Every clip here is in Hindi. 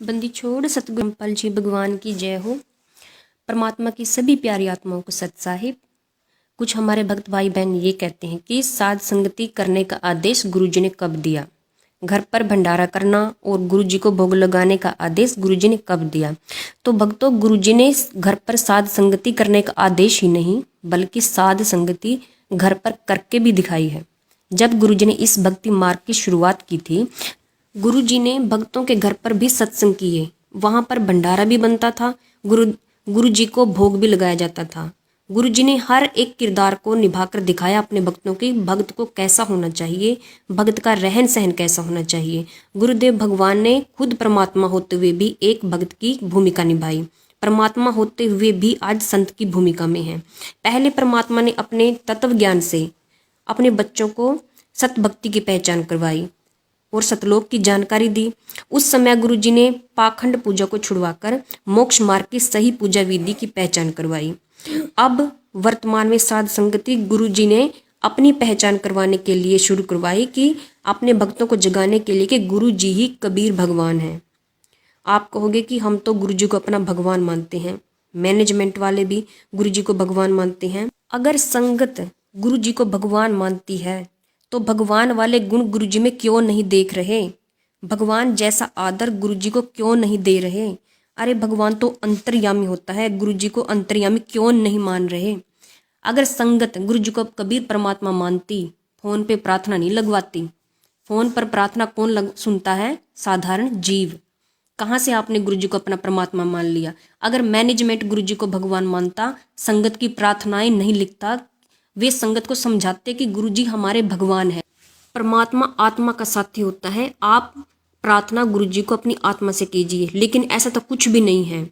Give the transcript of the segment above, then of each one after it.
बंदी छोड़ सतगुरु रामपाल जी भगवान की जय हो। परमात्मा की सभी प्यारी आत्माओं को सत साहिब। कुछ हमारे भक्त भाई बहन ये कहते हैं कि साध संगति करने का आदेश गुरुजी ने कब दिया। घर पर भंडारा करना और गुरुजी को भोग लगाने का आदेश गुरुजी ने कब दिया। तो भक्तों, गुरुजी ने घर पर साध संगति करने का आदेश ही नहीं बल्कि साध संगति घर पर करके भी दिखाई है। जब गुरुजी ने इस भक्ति मार्ग की शुरुआत की थी, गुरुजी ने भक्तों के घर पर भी सत्संग किए। वहां पर भंडारा भी बनता था, गुरुजी को भोग भी लगाया जाता था। गुरुजी ने हर एक किरदार को निभाकर दिखाया अपने भक्तों की, भक्त को कैसा होना चाहिए, भक्त का रहन सहन कैसा होना चाहिए। गुरुदेव भगवान ने खुद परमात्मा होते हुए भी एक भक्त की भूमिका निभाई। परमात्मा होते हुए भी आज संत की भूमिका में है। पहले परमात्मा ने अपने तत्व ज्ञान से अपने बच्चों को सत भक्ति की पहचान करवाई और सतलोक की जानकारी दी। उस समय गुरुजी ने पाखंड पूजा को छुड़वाकर मोक्ष मार्ग की सही पूजा विधि की पहचान करवाई। अब वर्तमान में साध संगति गुरुजी ने अपनी पहचान करवाने के लिए शुरू करवाई कि अपने भक्तों को जगाने के लिए कि गुरुजी ही कबीर भगवान है। आप कहोगे कि हम तो गुरुजी को अपना भगवान मानते हैं, मैनेजमेंट वाले भी गुरुजी को भगवान मानते हैं। अगर संगत गुरुजी को भगवान मानती है तो भगवान वाले गुण गुरुजी में क्यों नहीं देख रहे? भगवान जैसा आदर गुरुजी को क्यों नहीं दे रहे? अरे भगवान तो अंतर्यामी होता है, गुरुजी को अंतर्यामी क्यों नहीं मान रहे? अगर संगत गुरुजी को कबीर परमात्मा मानती, फोन पे प्रार्थना नहीं लगवाती। फोन पर प्रार्थना कौन सुनता है? साधारण जीव। कहाँ से आपने गुरुजी को अपना परमात्मा मान लिया? अगर मैनेजमेंट गुरुजी को भगवान मानता, संगत की प्रार्थनाएं नहीं लिखता, वे संगत को समझाते कि गुरुजी हमारे भगवान है। परमात्मा आत्मा का साथी होता है। आप प्रार्थना गुरुजी को अपनी आत्मा से कीजिए, लेकिन ऐसा तो कुछ भी नहीं है।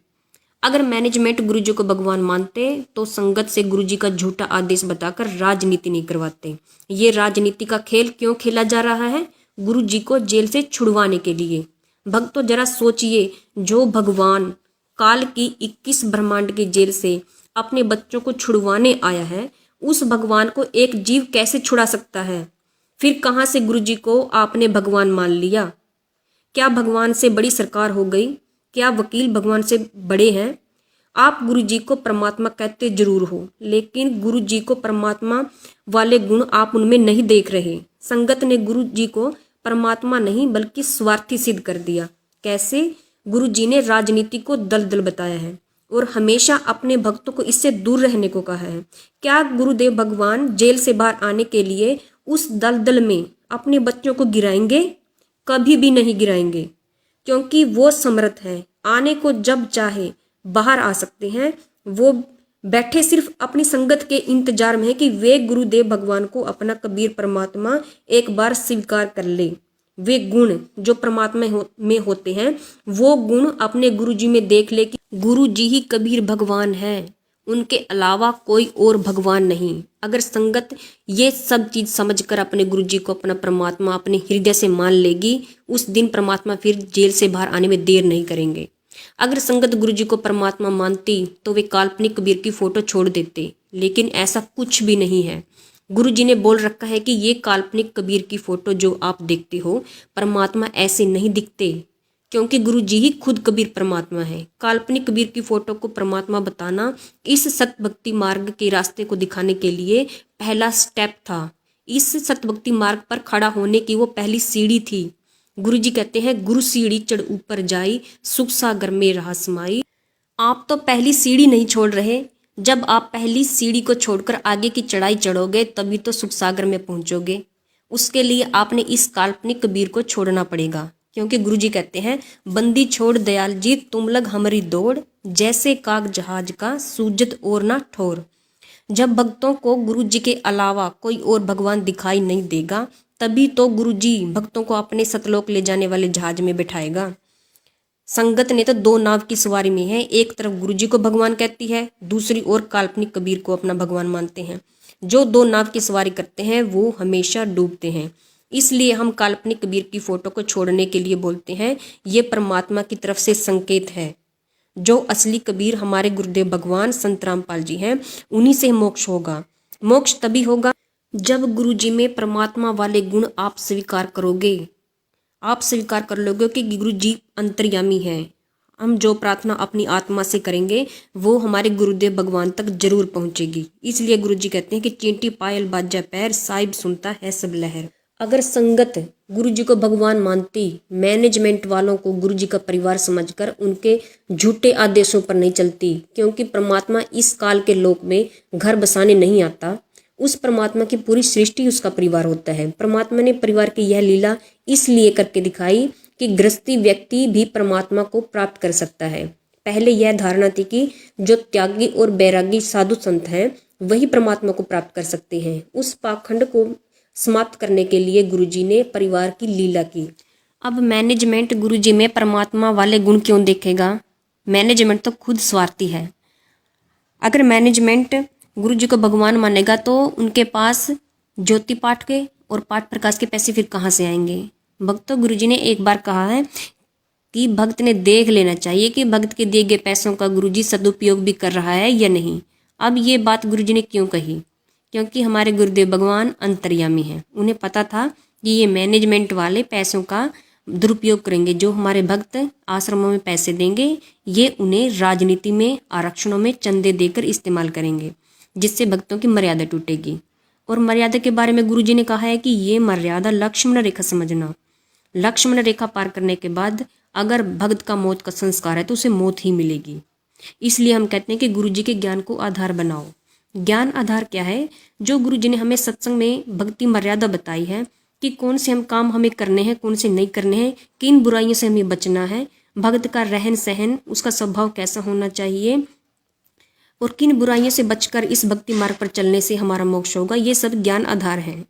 अगर मैनेजमेंट गुरुजी को भगवान मानते तो संगत से गुरुजी का झूठा आदेश बताकर राजनीति नहीं करवाते। ये राजनीति का खेल क्यों खेला जा रहा है? गुरुजी को जेल से छुड़वाने के लिए। भक्तों, जरा सोचिए, जो भगवान काल की 21 ब्रह्मांड की जेल से अपने बच्चों को छुड़वाने आया है, उस भगवान को एक जीव कैसे छुड़ा सकता है? फिर कहाँ से गुरुजी को आपने भगवान मान लिया? क्या भगवान से बड़ी सरकार हो गई? क्या वकील भगवान से बड़े हैं? आप गुरुजी को परमात्मा कहते जरूर हो, लेकिन गुरुजी को परमात्मा वाले गुण आप उनमें नहीं देख रहे। संगत ने गुरुजी को परमात्मा नहीं बल्कि स्वार्थी सिद्ध कर दिया। कैसे? गुरुजी ने राजनीति को दलदल बताया है और हमेशा अपने भक्तों को इससे दूर रहने को कहा है। क्या गुरुदेव भगवान जेल से बाहर आने के लिए उस दलदल में अपने बच्चों को गिराएंगे? कभी भी नहीं गिराएंगे, क्योंकि वो समर्थ है। आने को जब चाहे बाहर आ सकते हैं। वो बैठे सिर्फ अपनी संगत के इंतजार में है कि वे गुरुदेव भगवान को अपना कबीर परमात्मा एक बार स्वीकार कर ले। वे गुण जो परमात्मा में होते हैं, वो गुण अपने गुरुजी में देख ले कि गुरुजी ही कबीर भगवान है, उनके अलावा कोई और भगवान नहीं। अगर संगत ये सब चीज समझकर अपने गुरुजी को अपना परमात्मा अपने हृदय से मान लेगी, उस दिन परमात्मा फिर जेल से बाहर आने में देर नहीं करेंगे। अगर संगत गुरुजी को परमात्मा मानती तो वे काल्पनिक कबीर की फोटो छोड़ देते, लेकिन ऐसा कुछ भी नहीं है। गुरुजी ने बोल रखा है कि ये काल्पनिक कबीर की फोटो जो आप देखते हो, परमात्मा ऐसे नहीं दिखते, क्योंकि गुरुजी ही खुद कबीर परमात्मा है। काल्पनिक कबीर की फोटो को परमात्मा बताना इस सत भक्ति मार्ग के रास्ते को दिखाने के लिए पहला स्टेप था। इस सत भक्ति मार्ग पर खड़ा होने की वो पहली सीढ़ी थी। गुरुजी कहते हैं, गुरु सीढ़ी चढ़ ऊपर जाई, सुख सागर में रहा समाई। आप तो पहली सीढ़ी नहीं छोड़ रहे। जब आप पहली सीढ़ी को छोड़कर आगे की चढ़ाई चढ़ोगे तभी तो सुख सागर में पहुंचोगे। उसके लिए आपने इस काल्पनिक कबीर को छोड़ना पड़ेगा, क्योंकि गुरुजी कहते हैं, बंदी छोड़ दयाल जी तुम लग हमारी दौड़, जैसे काग जहाज का सूजत और ना ठोर। जब भक्तों को गुरुजी के अलावा कोई और भगवान दिखाई नहीं देगा, तभी तो गुरुजी भक्तों को अपने सतलोक ले जाने वाले जहाज में बिठाएगा। संगत ने तो दो नाव की सवारी में है। एक तरफ गुरुजी को भगवान कहती है, दूसरी ओर काल्पनिक कबीर को अपना भगवान मानते हैं। जो दो नाव की सवारी करते हैं वो हमेशा डूबते हैं। इसलिए हम काल्पनिक कबीर की फोटो को छोड़ने के लिए बोलते हैं, ये परमात्मा की तरफ से संकेत है। जो असली कबीर हमारे गुरुदेव भगवान संत रामपाल जी हैं, उन्हीं से मोक्ष होगा। मोक्ष तभी होगा जब गुरुजी में परमात्मा वाले गुण आप स्वीकार करोगे। आप स्वीकार कर लोगे कि गुरु जी अंतर्यामी हैं। हम जो प्रार्थना अपनी आत्मा से करेंगे वो हमारे गुरुदेव भगवान तक जरूर पहुंचेगी। इसलिए गुरु जी कहते हैं कि चींटी पायल बाजा पैर, साहिब सुनता है सब लहर। अगर संगत गुरु जी को भगवान मानती, मैनेजमेंट वालों को गुरु जी का परिवार समझकर उनके झूठे आदेशों पर नहीं चलती, क्योंकि परमात्मा इस काल के लोक में घर बसाने नहीं आता। उस परमात्मा की पूरी सृष्टि उसका परिवार होता है। परमात्मा ने परिवार की यह लीला इसलिए करके दिखाई कि गृहस्थी व्यक्ति भी परमात्मा को प्राप्त कर सकता है। पहले यह धारणा थी कि जो त्यागी और बैरागी साधु संत हैं वही परमात्मा को प्राप्त कर सकते हैं। उस पाखंड को समाप्त करने के लिए गुरुजी ने परिवार की लीला की। अब मैनेजमेंट गुरुजी में परमात्मा वाले गुण क्यों देखेगा? मैनेजमेंट तो खुद स्वार्थी है। अगर मैनेजमेंट गुरुजी को भगवान मानेगा तो उनके पास ज्योति पाठ के और पाठ प्रकाश के पैसे फिर कहाँ से आएंगे? भक्तों, गुरुजी ने एक बार कहा है कि भक्त ने देख लेना चाहिए कि भक्त के दिए गए पैसों का गुरुजी सदुपयोग भी कर रहा है या नहीं। अब ये बात गुरुजी ने क्यों कही? क्योंकि हमारे गुरुदेव भगवान अंतर्यामी हैं। उन्हें पता था कि ये मैनेजमेंट वाले पैसों का दुरुपयोग करेंगे। जो हमारे भक्त आश्रमों में पैसे देंगे ये उन्हें राजनीति में, आरक्षणों में चंदे देकर इस्तेमाल करेंगे, जिससे भक्तों की मर्यादा टूटेगी। और मर्यादा के बारे में गुरुजी ने कहा है कि ये मर्यादा लक्ष्मण रेखा समझना। लक्ष्मण रेखा पार करने के बाद अगर भक्त का मौत का संस्कार है तो उसे मौत ही मिलेगी। इसलिए हम कहते हैं कि गुरुजी के ज्ञान को आधार बनाओ। ज्ञान आधार क्या है? जो गुरुजी ने हमें सत्संग में भक्ति मर्यादा बताई है कि कौन से हम काम हमें करने हैं, कौन से नहीं करने हैं, किन बुराइयों से हमें बचना है, भक्त का रहन सहन, उसका स्वभाव कैसा होना चाहिए और किन बुराइयों से बचकर इस भक्ति मार्ग पर चलने से हमारा मोक्ष होगा। ये सब ज्ञान आधार है।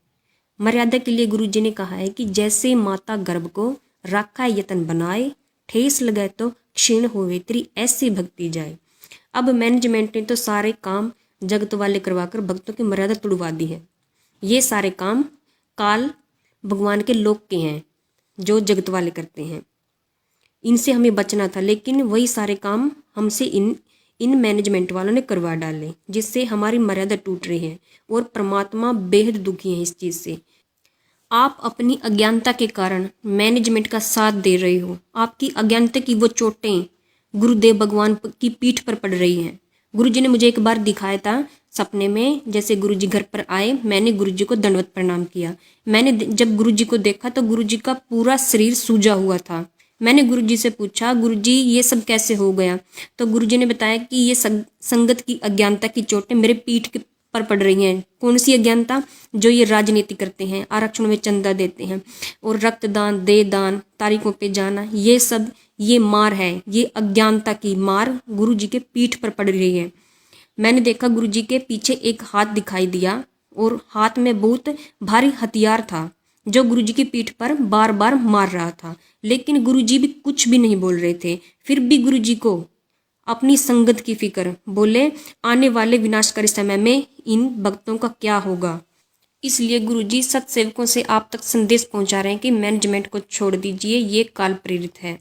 मर्यादा के लिए गुरुजी ने कहा है कि जैसे माता गर्भ को राखा यतन बनाए, ठेस लगाए तो क्षीण होवे तेरी ऐसी भक्ति जाए। अब मैनेजमेंट ने तो सारे काम जगत वाले करवाकर भक्तों की मर्यादा तुड़वा दी है। ये सारे काम काल भगवान के लोक के हैं जो जगत वाले करते हैं। इनसे हमें बचना था, लेकिन वही सारे काम हमसे इन मैनेजमेंट वालों ने करवा डाले, जिससे हमारी मर्यादा टूट रही है और परमात्मा बेहद दुखी है इस चीज़ से। आप अपनी अज्ञानता के कारण मैनेजमेंट का साथ दे रहे हो। आपकी अज्ञानता की वो चोटें गुरुदेव भगवान की पीठ पर पड़ रही हैं। गुरुजी ने मुझे एक बार दिखाया था सपने में, जैसे गुरुजी घर पर आए, मैंने गुरुजी को दंडवत प्रणाम किया। मैंने जब गुरुजी को देखा तो गुरुजी का पूरा शरीर सूजा हुआ था। मैंने गुरुजी से पूछा, गुरुजी ये सब कैसे हो गया? तो गुरुजी ने बताया कि ये संगत की अज्ञानता की चोटें मेरे पीठ पर पड़ रही हैं। कौन सी अज्ञानता? जो ये राजनीति करते हैं, आरक्षण में चंदा देते हैं और रक्तदान, दे दान, तारीखों पे जाना, ये सब ये मार है। ये अज्ञानता की मार गुरुजी के पीठ पर पड़ रही है। मैंने देखा गुरुजी के पीछे एक हाथ दिखाई दिया और हाथ में बहुत भारी हथियार था जो गुरुजी की पीठ पर बार बार मार रहा था, लेकिन गुरुजी भी कुछ भी नहीं बोल रहे थे। फिर भी गुरुजी को अपनी संगत की फिक्र, बोले आने वाले विनाशकारी समय में इन भक्तों का क्या होगा। इसलिए गुरुजी सत्सेवकों से आप तक संदेश पहुंचा रहे हैं कि मैनेजमेंट को छोड़ दीजिए, ये काल प्रेरित है।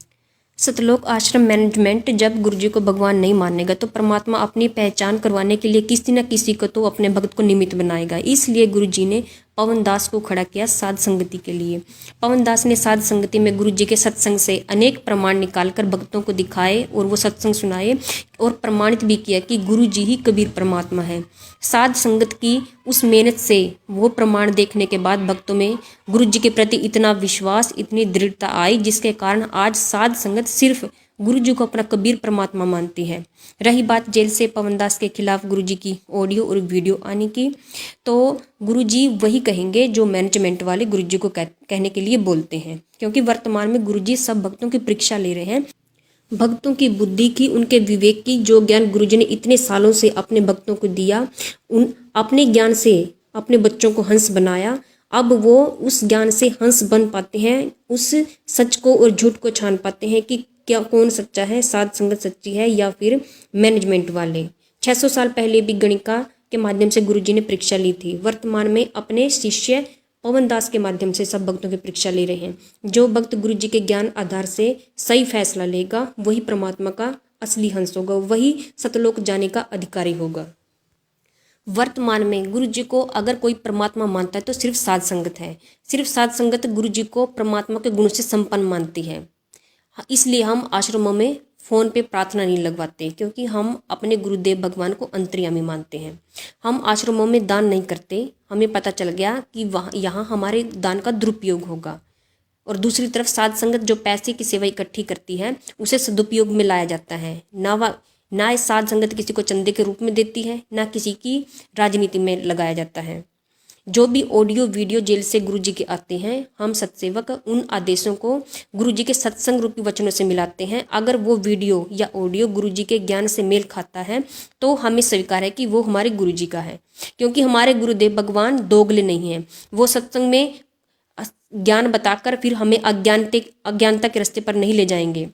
सतलोक आश्रम मैनेजमेंट जब गुरुजी को भगवान नहीं मानेगा तो परमात्मा अपनी पहचान करवाने के लिए किसी न किसी को तो अपने भक्त को निमित्त बनाएगा। इसलिए गुरुजी ने पवन दास को खड़ा किया साध संगति के लिए। पवन दास ने साध संगति में गुरुजी के सत्संग से अनेक प्रमाण निकालकर भक्तों को दिखाए और वो सत्संग सुनाए और प्रमाणित भी किया कि गुरुजी ही कबीर परमात्मा है। साध संगत की उस मेहनत से वो प्रमाण देखने के बाद भक्तों में गुरुजी के प्रति इतना विश्वास, इतनी दृढ़ता आई, जिसके कारण आज साध संगत सिर्फ गुरुजी को अपना कबीर परमात्मा मानती है। रही बात जेल से पवन दास के खिलाफ गुरुजी की ऑडियो और वीडियो आने की, तो गुरुजी वही कहेंगे जो मैनेजमेंट वाले गुरुजी को कहने के लिए बोलते हैं, क्योंकि वर्तमान में गुरुजी सब भक्तों की परीक्षा ले रहे हैं। भक्तों की बुद्धि की, उनके विवेक की, जो ज्ञान गुरुजी ने इतने सालों से अपने भक्तों को दिया, उन अपने ज्ञान से अपने बच्चों को हंस बनाया। अब वो उस ज्ञान से हंस बन पाते हैं, उस सच को और झूठ को छान पाते हैं कि क्या कौन सच्चा है, साध संगत सच्ची है या फिर मैनेजमेंट वाले। 600 साल पहले भी गणिका के माध्यम से गुरुजी ने परीक्षा ली थी। वर्तमान में अपने शिष्य पवन दास के माध्यम से सब भक्तों की परीक्षा ले रहे हैं। जो भक्त गुरुजी के ज्ञान आधार से सही फैसला लेगा वही परमात्मा का असली हंस होगा, वही सतलोक जाने का अधिकारी होगा। वर्तमान में गुरु जी को अगर कोई परमात्मा मानता है तो सिर्फ साध संगत है। सिर्फ साध संगत गुरु जी को परमात्मा के गुण से संपन्न मानती है। इसलिए हम आश्रमों में फ़ोन पे प्रार्थना नहीं लगवाते, क्योंकि हम अपने गुरुदेव भगवान को अंतर्यामी मानते हैं। हम आश्रमों में दान नहीं करते, हमें पता चल गया कि वहाँ यहाँ हमारे दान का दुरुपयोग होगा। और दूसरी तरफ साध संगत जो पैसे की सेवा इकट्ठी करती है उसे सदुपयोग में लाया जाता है। ना साध संगत किसी को चंदे के रूप में देती है, ना किसी की राजनीति में लगाया जाता है। जो भी ऑडियो वीडियो जेल से गुरु जी के आते हैं, हम सत्सेवक उन आदेशों को गुरु जी के सत्संग रूपी वचनों से मिलाते हैं। अगर वो वीडियो या ऑडियो गुरु जी के ज्ञान से मेल खाता है तो हमें स्वीकार है कि वो हमारे गुरु जी का है, क्योंकि हमारे गुरुदेव भगवान दोगले नहीं हैं। वो सत्संग में ज्ञान बताकर फिर हमें अज्ञानता के रास्ते पर नहीं ले जाएंगे।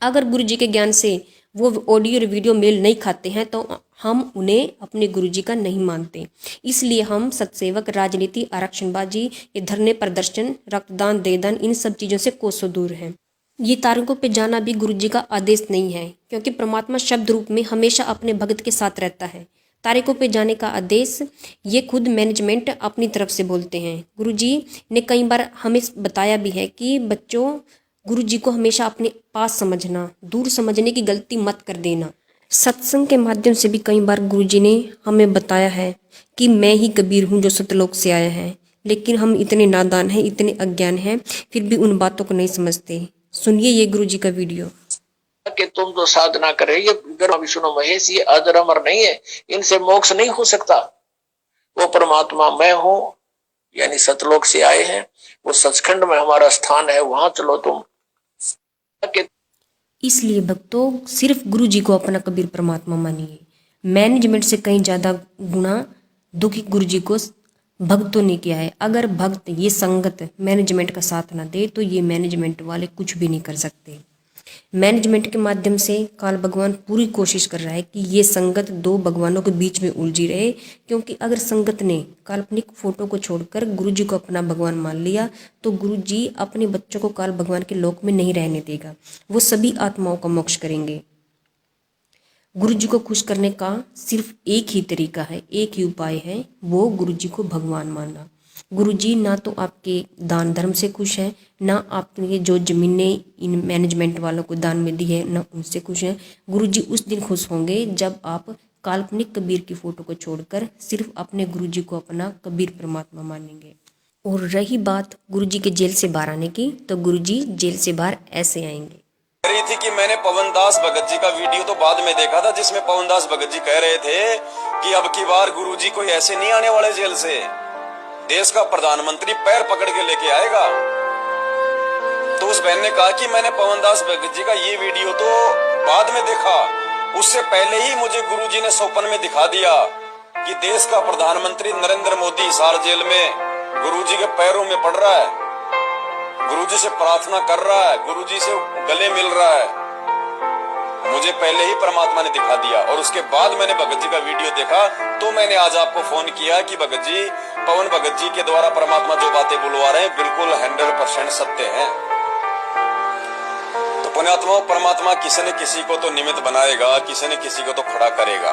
अगर गुरु जी के ज्ञान से वो ऑडियो और वीडियो मेल नहीं खाते हैं तो हम उन्हें अपने गुरु जी का नहीं मानते। इसलिए हम सत्सेवक राजनीति, आरक्षणबाजी, ये धरने प्रदर्शन, रक्तदान, देदान, इन सब चीज़ों से कोसों दूर हैं। ये तारकों पे जाना भी गुरु जी का आदेश नहीं है, क्योंकि परमात्मा शब्द रूप में हमेशा अपने भगत के साथ रहता है। तारकों पे जाने का आदेश ये खुद मैनेजमेंट अपनी तरफ से बोलते हैं। गुरु जी ने कई बार हमें बताया भी है कि बच्चों, गुरु जी को हमेशा अपने पास समझना, दूर समझने की गलती मत कर देना। सत्संग के माध्यम से भी कई बार गुरु जी ने हमें बताया है कि मैं ही कबीर हूँ जो सतलोक से आया है। लेकिन हम इतने नादान हैं, इतने अज्ञान हैं, फिर भी उन बातों को नहीं समझते। सुनिए ये गुरु जी का वीडियो। कि तुम तो साधना कर रहे, ये ब्रह्मा विष्णु महेश ये अजर अमर नहीं है, इनसे मोक्ष नहीं हो सकता। वो परमात्मा मैं हूँ, यानी सतलोक से आए हैं, वो सचखंड में हमारा स्थान है, वहां चलो तुम। इसलिए भक्तों, सिर्फ गुरु जी को अपना कबीर परमात्मा मानिए। मैनेजमेंट से कहीं ज़्यादा गुना दुखी गुरु जी को भक्तों ने किया है। अगर भक्त ये संगत मैनेजमेंट का साथ ना दे तो ये मैनेजमेंट वाले कुछ भी नहीं कर सकते। मैनेजमेंट के माध्यम से काल भगवान पूरी कोशिश कर रहा है कि ये संगत दो भगवानों के बीच में उलझी रहे, क्योंकि अगर संगत ने काल्पनिक फोटो को छोड़कर गुरु जी को अपना भगवान मान लिया तो गुरु जी अपने बच्चों को काल भगवान के लोक में नहीं रहने देगा। वो सभी आत्माओं का मोक्ष करेंगे। गुरु जी को खुश करने का सिर्फ एक ही तरीका है, एक ही उपाय है, वो गुरु जी को भगवान मानना। गुरु जी ना तो आपके दान धर्म से खुश हैं, ना आपके जो ज़मीनें इन मैनेजमेंट वालों को दान में दी है ना उनसे खुश हैं। गुरु जी उस दिन खुश होंगे जब आप काल्पनिक कबीर की फ़ोटो को छोड़कर सिर्फ अपने गुरु जी को अपना कबीर परमात्मा मानेंगे। और रही बात गुरु जी के जेल से बाहर आने की, तो गुरु जी जेल से बाहर ऐसे आएंगे। रही थी कि मैंने पवन दास भगत जी का वीडियो तो बाद में देखा था, जिसमें पवन दास भगत जी कह रहे थे कि अब की बार गुरु जी कोई ऐसे नहीं आने वाले जेल से, देश का प्रधानमंत्री पैर पकड़ के लेके आएगा। तो उस बहन ने कहा कि मैंने पवन दास भगत जी का ये वीडियो तो बाद में देखा, उससे पहले ही मुझे गुरुजी ने स्वप्न में दिखा दिया कि देश का प्रधानमंत्री नरेंद्र मोदी हिसार जेल में गुरुजी के पैरों में पड़ रहा है, गुरुजी से प्रार्थना कर रहा है, गुरुजी से गले मिल रहा है। मुझे पहले ही परमात्मा ने दिखा दिया। और उसके बाद मैंने भगत जी का वीडियो देखा तो मैंने आज आपको फोन किया कि भगत जी, पवन भगत जी के द्वारा परमात्मा जो बातें बुलवा रहे हैं बिल्कुल 100% सत्य हैं। तो पुण्यात्माओं, परमात्मा किसी न किसी को तो निमित्त बनाएगा, किसी न किसी को तो खड़ा करेगा।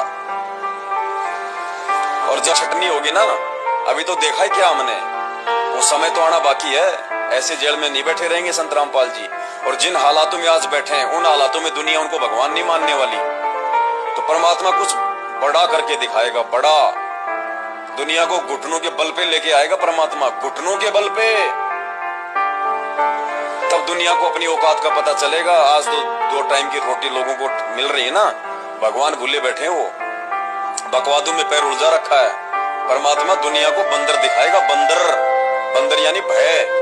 और जब छटनी होगी ना, अभी तो देखा ही क्या हमने, वो समय तो आना बाकी है। ऐसे जेल में नहीं बैठे रहेंगे संत रामपाल जी, और जिन हालातों में आज बैठे हैं उन हालातों में दुनिया उनको भगवान नहीं मानने वाली। तो परमात्मा कुछ बड़ा करके दिखाएगा, बड़ा। दुनिया को घुटनों के बल पे लेके आएगा परमात्मा, घुटनों के बल पे। तब दुनिया को अपनी औकात का पता चलेगा। आज तो 2 टाइम की रोटी लोगों को मिल रही है ना, भगवान भूले बैठे हैं, वो बकवादों में पैर उलझा रखा है। परमात्मा दुनिया को बंदर दिखाएगा, बंदर, बंदर यानी भय।